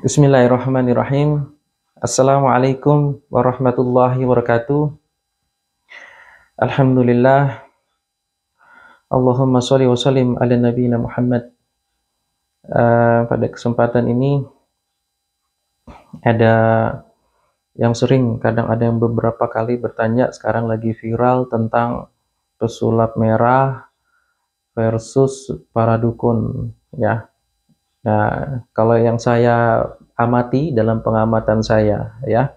Bismillahirrahmanirrahim. Assalamualaikum warahmatullahi wabarakatuh. Alhamdulillah. Allahumma sholli wa sallim ala nabiyina Muhammad. Pada kesempatan ini ada yang sering, kadang ada yang beberapa kali bertanya, sekarang lagi viral tentang pesulap merah versus para dukun, ya. Nah, kalau yang saya amati dalam pengamatan saya, ya,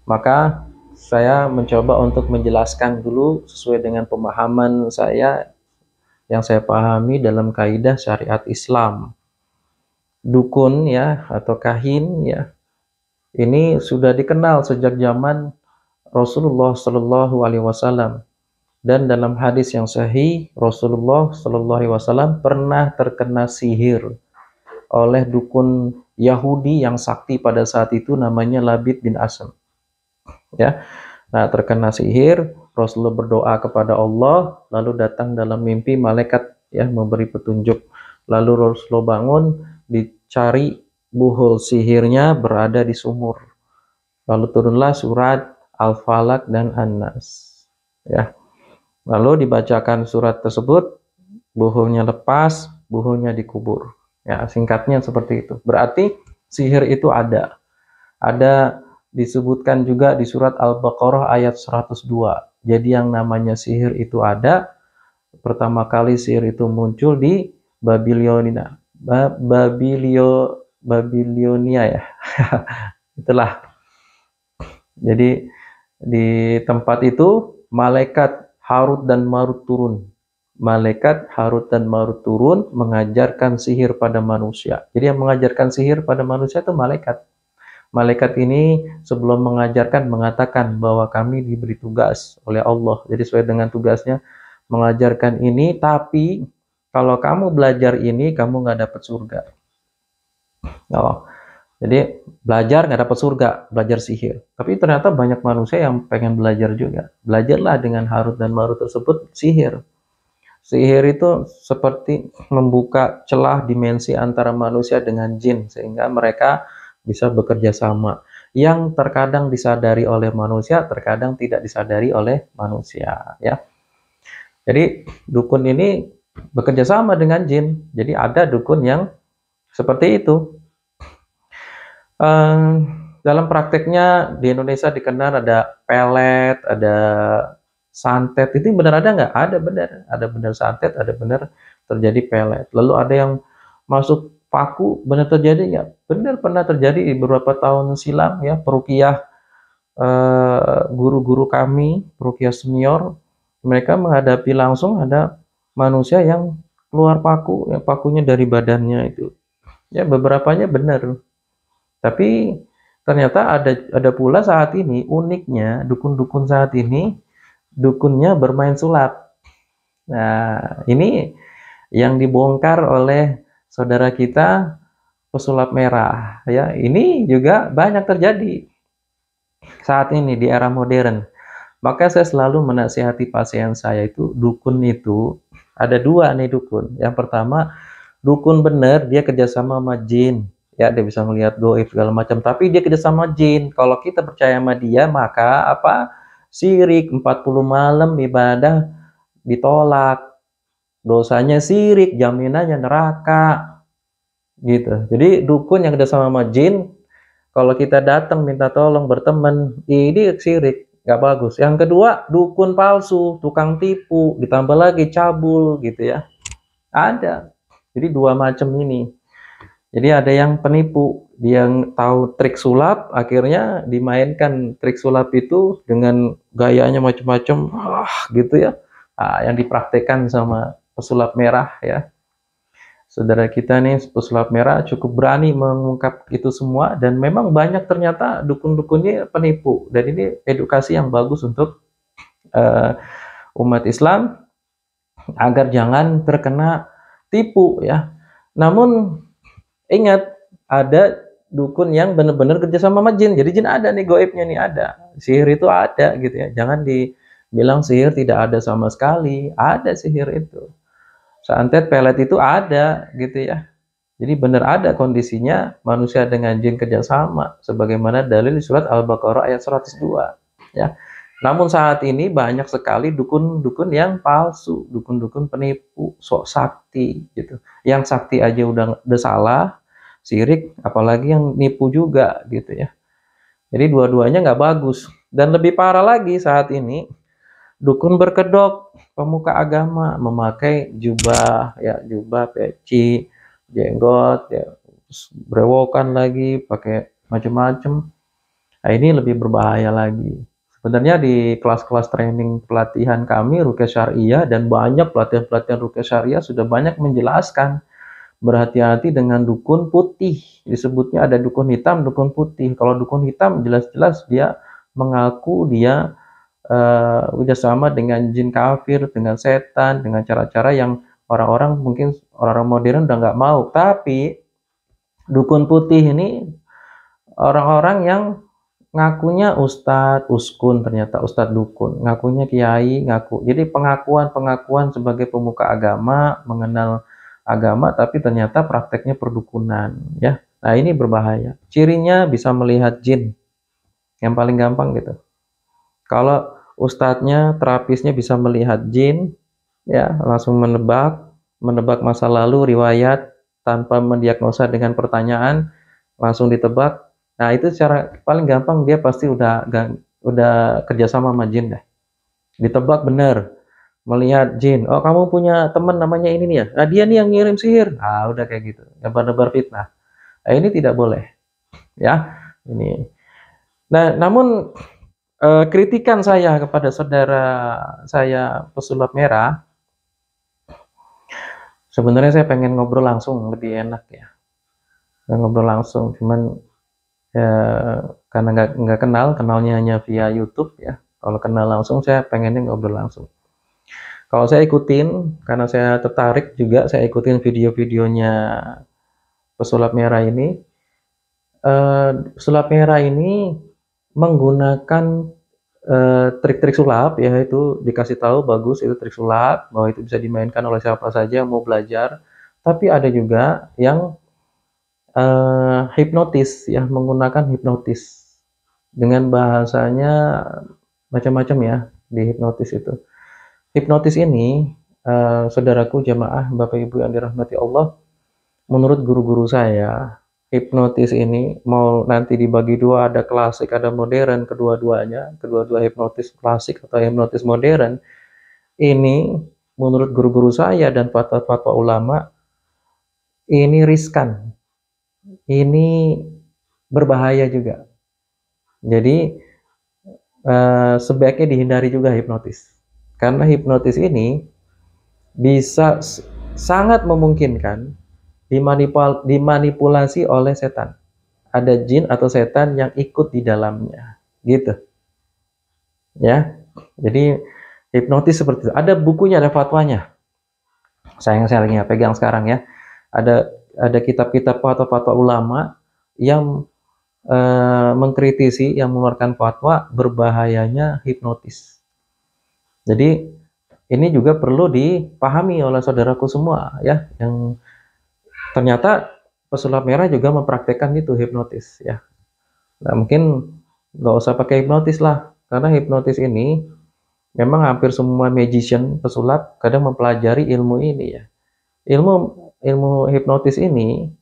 maka saya mencoba untuk menjelaskan dulu sesuai dengan pemahaman saya yang saya pahami dalam kaidah syariat Islam. Dukun, ya, atau kahin, ya, ini sudah dikenal sejak zaman Rasulullah Shallallahu Alaihi Wasallam, dan dalam hadis yang sahih Rasulullah Shallallahu Alaihi Wasallam pernah terkena sihir oleh dukun Yahudi yang sakti pada saat itu, namanya Labid bin Asam, ya. Nah, terkena sihir, Rasulullah berdoa kepada Allah, lalu datang dalam mimpi malaikat, ya, memberi petunjuk. Lalu Rasulullah bangun, dicari buhul sihirnya berada di sumur. Lalu turunlah surat Al-Falaq dan An-Nas, ya. Lalu dibacakan surat tersebut, buhulnya lepas, buhulnya dikubur. Ya, singkatnya seperti itu. Berarti sihir itu ada. Ada disebutkan juga di surat Al-Baqarah ayat 102. Jadi yang namanya sihir itu ada. Pertama kali sihir itu muncul di Babilonia. Babilonia, ya. Itulah. Jadi di tempat itu malaikat Harut dan Marut turun. Malaikat Harut dan Marut turun mengajarkan sihir pada manusia. Jadi yang mengajarkan sihir pada manusia itu malaikat. Malaikat ini sebelum mengajarkan mengatakan bahwa kami diberi tugas oleh Allah. Jadi sesuai dengan tugasnya mengajarkan ini, tapi kalau kamu belajar ini kamu nggak dapat surga. Oh, jadi belajar nggak dapat surga, belajar sihir. Tapi ternyata banyak manusia yang pengen belajar juga. Belajarlah dengan Harut dan Marut tersebut sihir. Sihir itu seperti membuka celah dimensi antara manusia dengan jin, sehingga mereka bisa bekerja sama. Yang terkadang disadari oleh manusia, terkadang tidak disadari oleh manusia, ya. Jadi dukun ini bekerja sama dengan jin. Jadi ada dukun yang seperti itu. Dalam prakteknya di Indonesia dikenal ada pelet, ada santet. Itu benar ada nggak? Ada benar. Ada benar santet, ada benar terjadi pelet. Lalu ada yang masuk paku, benar terjadi nggak? Benar pernah terjadi di beberapa tahun silam, ya. Peruqyah, guru-guru kami, peruqyah senior, mereka menghadapi langsung ada manusia yang keluar paku, ya, pakunya dari badannya itu. Ya, beberapanya benar. Tapi ternyata ada pula saat ini, uniknya dukun-dukun saat ini, dukunnya bermain sulap. Nah, ini yang dibongkar oleh saudara kita pesulap merah, ya. Ini juga banyak terjadi saat ini di era modern. Maka saya selalu menasihati pasien saya itu, dukun itu ada dua nih dukun. Yang pertama, dukun benar, dia kerjasama sama jin, ya, dia bisa melihat goib segala macam, tapi dia kerjasama jin. Kalau kita percaya sama dia, maka apa? Syirik, 40 malam ibadah ditolak, dosanya syirik, jaminannya neraka, gitu. Jadi dukun yang kerjasama sama jin, kalau kita datang minta tolong berteman, ini syirik, nggak bagus. Yang kedua, dukun palsu, tukang tipu, ditambah lagi cabul, gitu, ya. Ada. Jadi dua macam ini. Jadi ada yang penipu, dia yang tahu trik sulap, akhirnya dimainkan trik sulap itu dengan gayanya macam-macam, gitu, ya. Nah, yang dipraktekkan sama pesulap merah, ya. Saudara kita nih, pesulap merah cukup berani mengungkap itu semua, dan memang banyak ternyata dukun-dukunnya penipu. Dan ini edukasi yang bagus untuk umat Islam agar jangan terkena tipu, ya. Namun ingat, ada dukun yang benar-benar kerja sama jin. Jadi jin ada nih, goibnya nih ada. Sihir itu ada, gitu, ya. Jangan dibilang sihir tidak ada sama sekali. Ada sihir itu. Santet, pelet itu ada, gitu, ya. Jadi benar ada kondisinya manusia dengan jin kerjasama, sebagaimana dalil di surat Al-Baqarah ayat 102. Ya. Namun saat ini banyak sekali dukun-dukun yang palsu, dukun-dukun penipu, sok sakti gitu. Yang sakti aja udah salah, sirik, apalagi yang nipu juga gitu ya. Jadi dua-duanya nggak bagus. Dan lebih parah lagi saat ini, dukun berkedok, pemuka agama memakai jubah, ya jubah, peci, jenggot, ya brewokan lagi, pakai macam-macam. Nah, ini lebih berbahaya lagi. Sebenarnya di kelas-kelas training pelatihan kami Ruqyah Syariah dan banyak pelatihan-pelatihan Ruqyah Syariah sudah banyak menjelaskan berhati-hati dengan dukun putih. Disebutnya ada dukun hitam, dukun putih. Kalau dukun hitam jelas-jelas dia mengaku dia sama dengan jin kafir, dengan setan, dengan cara-cara yang orang-orang mungkin orang-orang modern udah nggak mau. Tapi dukun putih ini orang-orang yang ngakunya ustadz, uskun, ternyata ustadz dukun, ngakunya kiai, ngaku. Jadi pengakuan-pengakuan sebagai pemuka agama, mengenal agama, tapi ternyata prakteknya perdukunan, ya. Nah, ini berbahaya. Cirinya bisa melihat jin, yang paling gampang gitu. Kalau ustadznya, terapisnya bisa melihat jin, ya, langsung menebak masa lalu, riwayat, tanpa mendiagnosa dengan pertanyaan, langsung ditebak. Nah, itu cara paling gampang, dia pasti udah kerjasama sama jin deh. Ditebak bener, melihat jin. Oh, kamu punya teman namanya ini nih ya. Nah, dia nih yang ngirim sihir. Ah, udah kayak gitu. Nebar-nebar fitnah. Nah, ini tidak boleh, ya. Ini. Nah, namun kritikan saya kepada saudara saya pesulap merah, sebenarnya saya pengen ngobrol langsung, lebih enak ya. Ngobrol langsung, cuman ya karena nggak kenalnya hanya via YouTube ya. Kalau kenal langsung saya pengennya ngobrol langsung. Kalau saya ikutin, karena saya tertarik juga, saya ikutin video-videonya pesulap merah ini. Pesulap merah ini menggunakan trik-trik sulap, yaitu dikasih tahu bagus itu trik sulap, bahwa itu bisa dimainkan oleh siapa saja yang mau belajar. Tapi ada juga yang hipnotis, ya, menggunakan hipnotis dengan bahasanya macam-macam ya di hipnotis itu. Hipnotis ini, saudaraku jamaah, Bapak Ibu yang dirahmati Allah, menurut guru-guru saya, hipnotis ini mau nanti dibagi dua, ada klasik, ada modern, kedua-dua hipnotis klasik atau hipnotis modern, ini menurut guru-guru saya dan fatwa-fatwa ulama, ini riskan, ini berbahaya juga. Jadi sebaiknya dihindari juga hipnotis. Karena hipnotis ini bisa sangat memungkinkan dimanipulasi oleh setan. Ada jin atau setan yang ikut di dalamnya. Gitu. Ya. Jadi hipnotis seperti itu. Ada bukunya, ada fatwanya. Saya lagi pegang sekarang ya. Ada kitab-kitab fatwa-fatwa ulama yang mengkritisi, yang mengeluarkan fatwa berbahayanya hipnotis. Jadi ini juga perlu dipahami oleh saudaraku semua ya, yang ternyata pesulap merah juga mempraktekkan itu hipnotis ya. Nah, mungkin nggak usah pakai hipnotis lah, karena hipnotis ini memang hampir semua magician pesulap kadang mempelajari ilmu ini ya. Ilmu hipnotis ini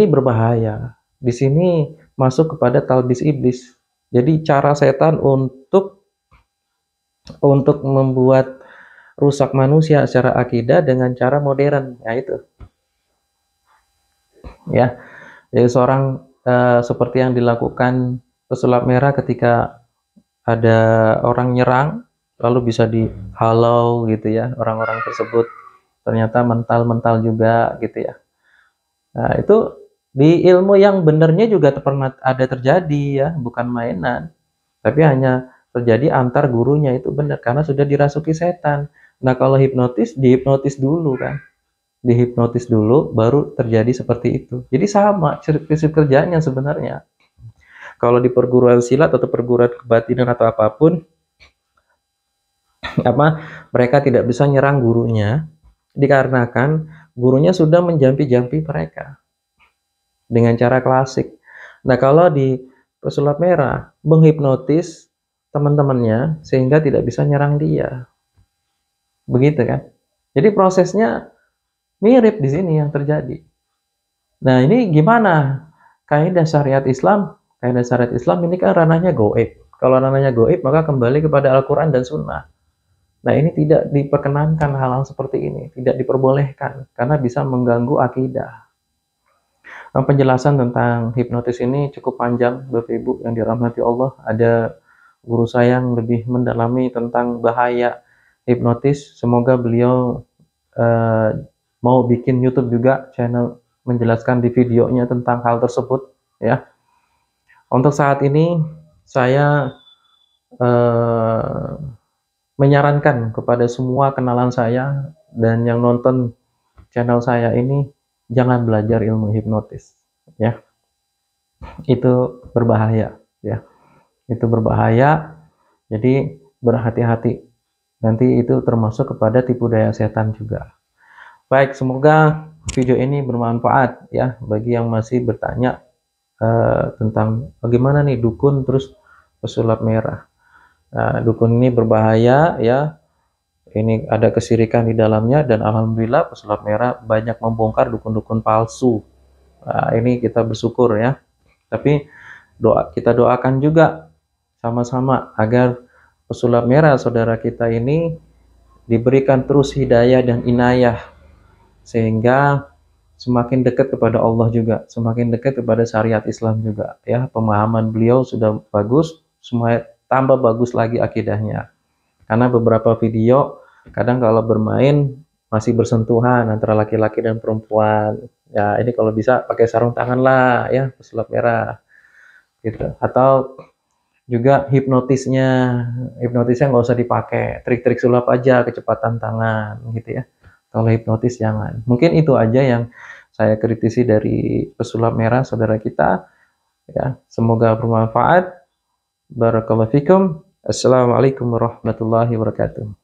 berbahaya. Di sini masuk kepada talbis iblis. Jadi cara setan untuk membuat rusak manusia secara akidah dengan cara modern, ya itu. Ya, jadi seorang seperti yang dilakukan pesulap merah ketika ada orang nyerang, lalu bisa dihalau gitu ya, orang-orang tersebut ternyata mental juga gitu ya. Nah, itu di ilmu yang benernya juga pernah ada terjadi ya, bukan mainan. Tapi hanya terjadi antar gurunya itu benar, karena sudah dirasuki setan. Nah, kalau hipnotis, dihipnotis dulu kan. Dihipnotis dulu, baru terjadi seperti itu. Jadi sama, prinsip kerjanya sebenarnya. Kalau di perguruan silat atau perguruan kebatinan atau apapun, mereka tidak bisa nyerang gurunya, dikarenakan gurunya sudah menjampi-jampi mereka dengan cara klasik. Nah, kalau di pesulap merah menghipnotis teman-temannya sehingga tidak bisa nyerang dia. Begitu kan? Jadi prosesnya mirip di sini yang terjadi. Nah, ini gimana? Kaidah syariat Islam, kaidah syariat Islam ini kan ranahnya gaib. Kalau ranahnya gaib, maka kembali kepada Al-Quran dan Sunnah. Nah, ini tidak diperkenankan hal-hal seperti ini, tidak diperbolehkan karena bisa mengganggu akidah. Penjelasan tentang hipnotis ini cukup panjang, Bapak Ibu yang dirahmati Allah. Ada guru saya yang lebih mendalami tentang bahaya hipnotis. Semoga beliau mau bikin YouTube juga channel menjelaskan di videonya tentang hal tersebut, ya. Untuk saat ini saya menyarankan kepada semua kenalan saya dan yang nonton channel saya ini jangan belajar ilmu hipnotis, ya. Itu berbahaya, ya. Itu berbahaya. Jadi berhati-hati. Nanti itu termasuk kepada tipu daya setan juga. Baik, semoga video ini bermanfaat ya bagi yang masih bertanya tentang bagaimana nih dukun terus pesulap merah. Nah, dukun ini berbahaya ya. Ini ada kesirikan di dalamnya dan alhamdulillah pesulap merah banyak membongkar dukun-dukun palsu. Nah, ini kita bersyukur ya. Tapi kita doakan juga sama-sama agar pesulap merah saudara kita ini diberikan terus hidayah dan inayah sehingga semakin dekat kepada Allah juga, semakin dekat kepada syariat Islam juga ya. Pemahaman beliau sudah bagus, semua tambah bagus lagi akidahnya. Karena beberapa video kadang kalau bermain masih bersentuhan antara laki-laki dan perempuan. Ya, ini kalau bisa pakai sarung tangan lah ya, pesulap merah gitu. Atau juga hipnotisnya nggak usah dipakai, trik-trik sulap aja, kecepatan tangan gitu ya. Kalau hipnotis jangan. Mungkin itu aja yang saya kritisi dari pesulap merah saudara kita ya. Semoga bermanfaat. Barakallahu fikum. Assalamualaikum warahmatullahi wabarakatuh.